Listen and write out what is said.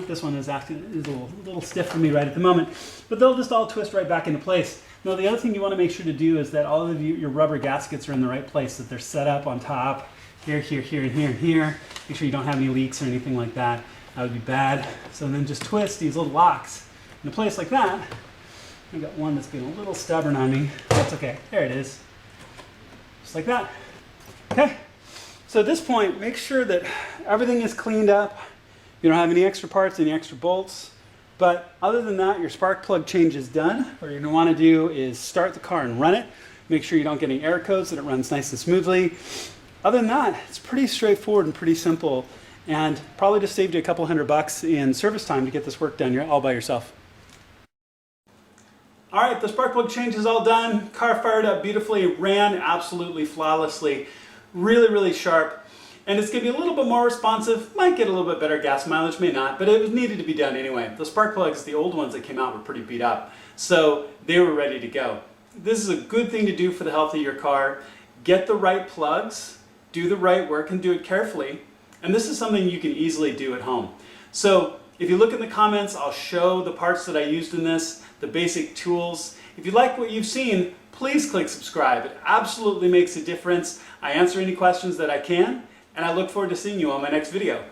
This one is a little stiff for me right at the moment, but they'll just all twist right back into place. Now the other thing you want to make sure to do is that all of your rubber gaskets are in the right place, that they're set up on top, here, here, here, and here, and here. Make sure you don't have any leaks or anything like that. That would be bad. So then just twist these little locks in a place like that. I got one that's being a little stubborn on me. That's okay. There it is. Just like that. Okay. So at this point, make sure that everything is cleaned up. You don't have any extra parts, any extra bolts. But other than that, your spark plug change is done. What you're going to want to do is start the car and run it. Make sure you don't get any error codes, that it runs nice and smoothly. Other than that, it's pretty straightforward and pretty simple, and probably just saved you a couple $100 in service time to get this work done. You're all by yourself. All right, the spark plug change is all done. Car fired up beautifully, ran absolutely flawlessly. Really, really sharp. And it's going to be a little bit more responsive. Might get a little bit better gas mileage, may not, but it needed to be done anyway. The spark plugs, the old ones that came out, were pretty beat up, so they were ready to go. This is a good thing to do for the health of your car. Get the right plugs, do the right work, and do it carefully. And this is something you can easily do at home. So if you look in the comments, I'll show the parts that I used in this, the basic tools. If you like what you've seen, please click subscribe. It absolutely makes a difference. I answer any questions that I can, and I look forward to seeing you on my next video.